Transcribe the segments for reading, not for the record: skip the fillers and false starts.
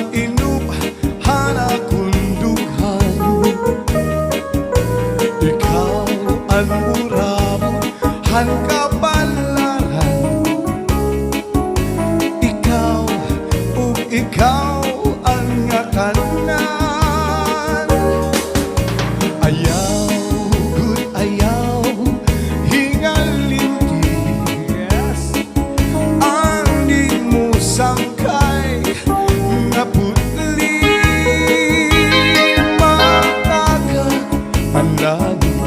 inup hanakunduhan. Ikaw ang uramo han kapalaran. Ikaw ug ikaw ang ngatanan. Ayaw gud ayaw hingalindi. Yes. Ang di mo sangkay nga putli matagag panlagi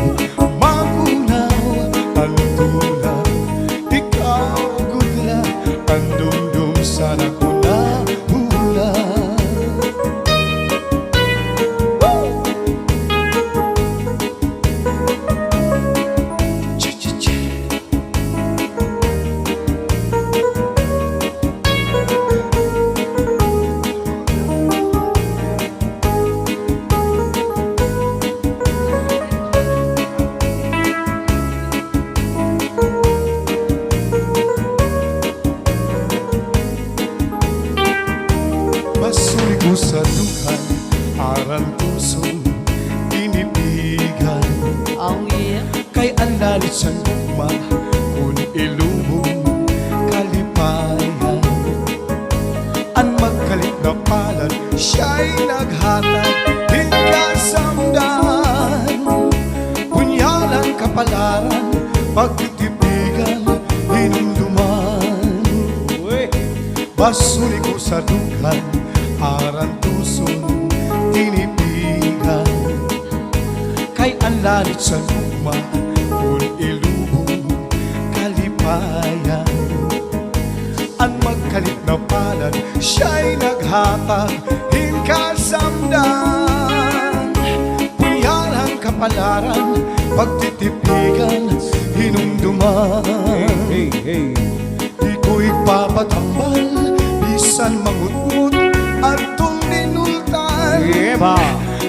magunaw ang tulang. Ikaw gudla ang dumdum sa nakuna hula. Basulig ko sa dukan, aral pusong inipigan. Oh yeah. Kay ang lalit sa luma, kung ilubong kalipayan. Ang magkalit na palad, siya'y naghatag hingkasamdan. Punyalang kapalaran, pagtitipigan, hinumduman. Basulig ko sa dukan, aran tuson tinipigan. Kay ang lalit sa luma, kung ilubong kalipayan. Ang magkalit na palad, siya'y naghatag hingkasamdan. Punyalang kapalaran, pagtitipigan, hinumduman. Hey, hey. Iko'y papatambal, bisan mangut-ngut at tuminultan. Eba.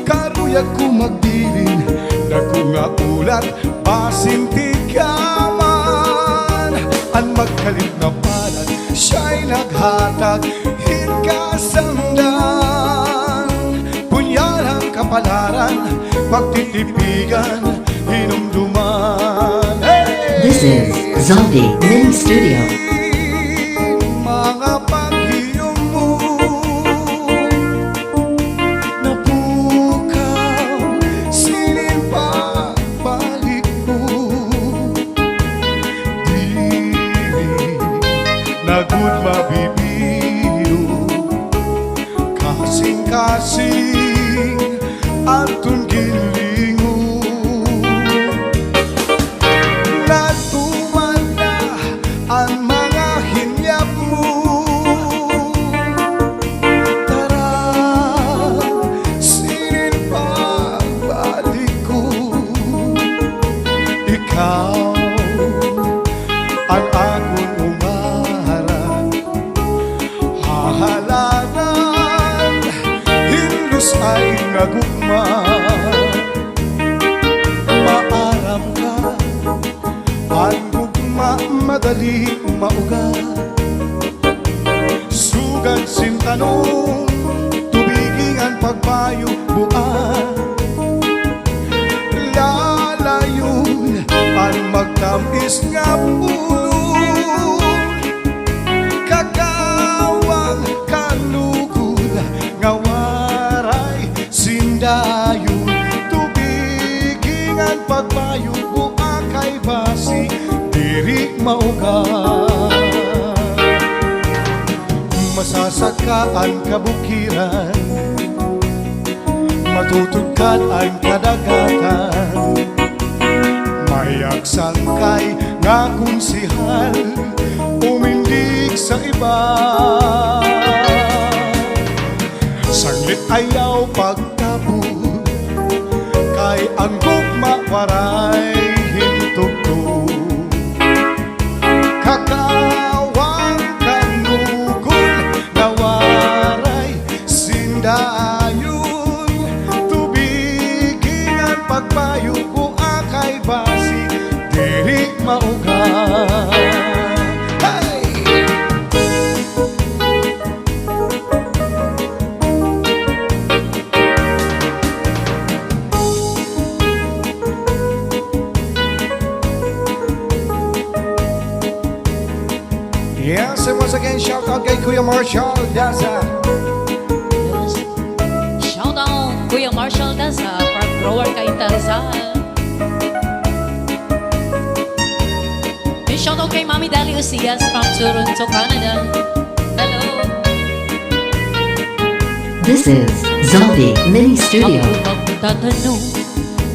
Karuyag ko magbilin, dako nga ulat, pasintikaman. Ang magkalit na palad, siya'y naghatag hingkasamdan. Punyalang kapalaran, pagtitipigan, hinumduman. Hey! This is Zaldy Mini Studio. Mga paghiyong mo napukaw, sinin pagbalik mo. Dili nagud mabibiro, kasing-kasing atong gilingo. Natuman na ang mga hinyap mo. Tara, sinin pagbalik ko. Ikaw ang akong umaharap. Hahalaran, hinlos ay nagugma. Maaram ka, ang gugma madali maugat. Sugan sintanong, tubiging ang pagpayo buwan. Lalayon ang magtamis nga pulong. Kakawang kalugod nga waray sindayon. Tubiging ang pagpayo buwan kay basi diri maugat. Masasakaan kabukiran, matutugkan ang kadagatan. Mayagsang kay nga kunsihal, umindig sa iba. Saglit ayaw pagtabog, kay ang gugma waray hintugtog. Kakawang kanugol na waray sindayon. Tubiging ang pagpayo ko akay basi diri maugat. Hey! Once again, shout out kay Kuya Marshall Daza. Shout out Kuya Marshall Daza, farm grower Kainta Rizal. And shout out kay Mami Dali Ucias from Toronto, Canada. Hello. This is Zaldy Mini Studio. Ako magtatanong,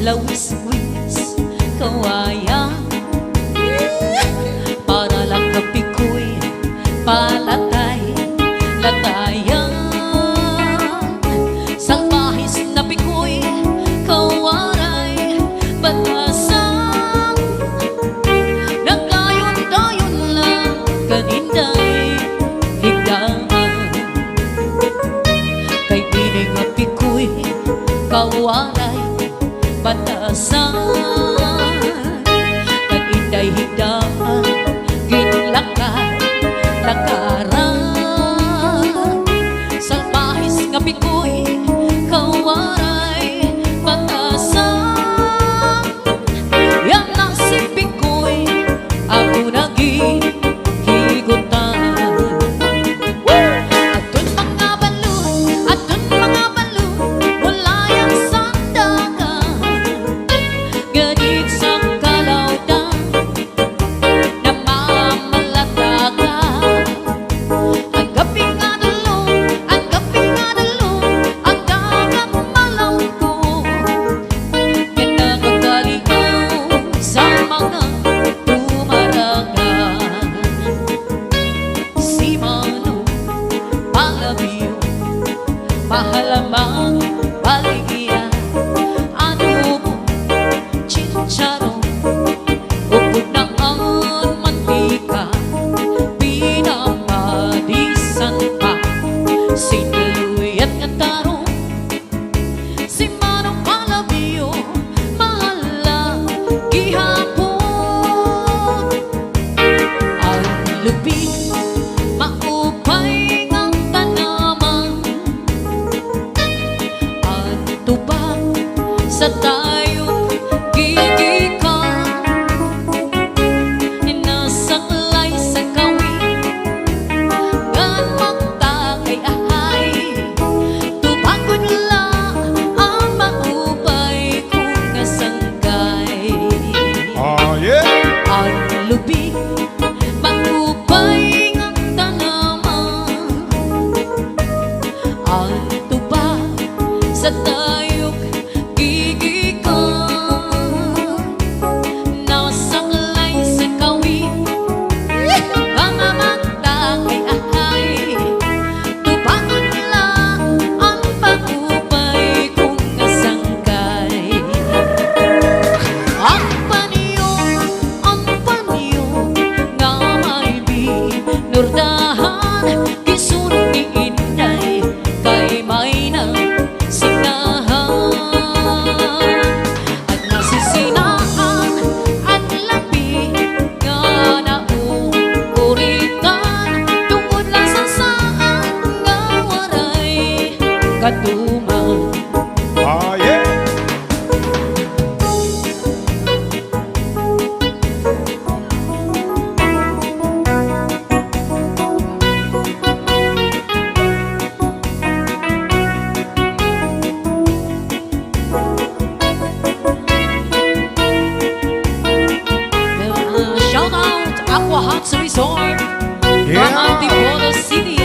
lawis-wis, kawaya. Para lang kapikoy, palatay, latayan. Salbahis na pikoy, kawaray, batasan. Nagdayon-dayon lang, kaninday, higdaan. Kay pining na pikoy, kawaray, batasan. Kaninday, higdaan, ginlakar, lakaran. Salbahis nga pikoy, kawaray, batasan. Yan na si pikoy, ako naghihigutan. Atun mga balon, wala yan sa dagat. Ganit sa kalawdan, namamalatagan. Ang gaping nga dalong, ang dagat malangkot. Yan nakakaligaw sa mga tumaragan. Si Mano, palabiyo, mahalamang baligya. Ano mo, chincharo, upod na ang mantika. Pinapadisan pa, sinuluyat nga tarong. Si Mano, palabiyo, mahala, gihapon. Ang lupi, maupay ng tanaman. Ang tubang sa tayo gigikan. Nasaklay sa kawin, ngan magtakay ahay. Tubang ko lang ang maupay kung nasanggay. Oh yeah! Ang lubi, magupay ng tanaman. Ang tuba sa tayog gigikan. Nasaklay sa kawin, mga magtakay ahay. Tubangon lang ang pagupay kung nasanggay. Ang paniyo, nga may binurdahan. Gisunod ni Inday, kay may nasinahan. At nasisinaan, at labi, nga nauuritan. Tungkol lang sa saan, nga waray, katuman. Oh yeah! Shout out Aqua Hots Resort from Yeah. Antipolo City.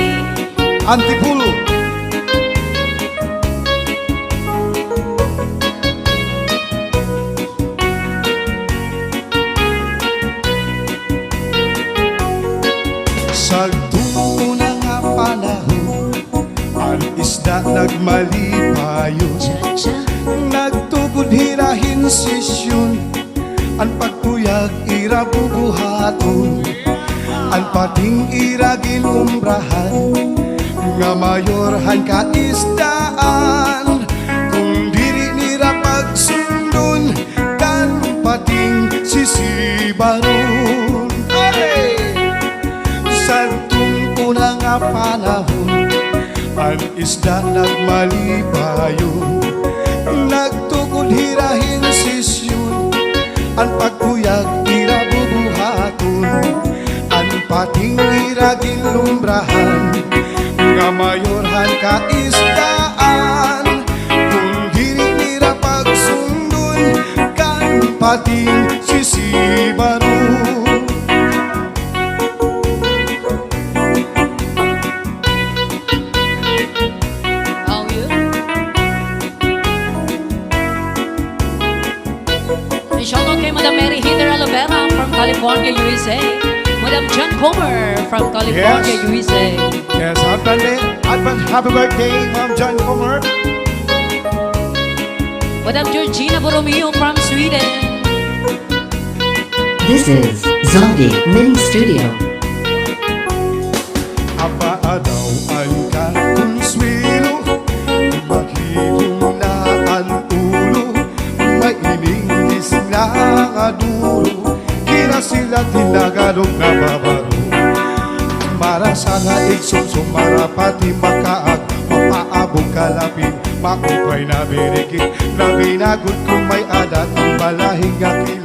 Antipulo. Sa tuna nga panahon, ang isda nagmalipayo. Cha-cha. Nagtugod hirahin sisyon, ang pagtuyag ira bubuhaton. Ang pating ira ginumbrahan, nga mayorhan ka isdaan. Kung diri nira pagsundon, kan pating sisibaron. Ay! Sa tungkuna nga panahon, ang isda nagmalipayon. Nagtugod hirahin sisyon, ang pagkuyag ira bubuhaton. Ang pating iragin lumbrahan nga mayorhan ka isdaan kung dili nira pagsundon kan pating sisibaro. Oh, yeah. And shout out kay Madam Mary Heather Alavera from California, USA. Madam John Comer from California, Yes. USA. Yes, happy birthday, Ma'am John Comer. Madam Georgina Borromeo from Sweden. This is Zaldy Mini Studio. Apaadaw ang kakonsuelo, maghilong na ang ulo, mainingis na nga dulo, kina sila tinagalog na babaro. Para sa nga igsumsum, marapati makaag, mapaabog kalapin, maupay na birigit, na binagod kung may adat, ang balahing akila.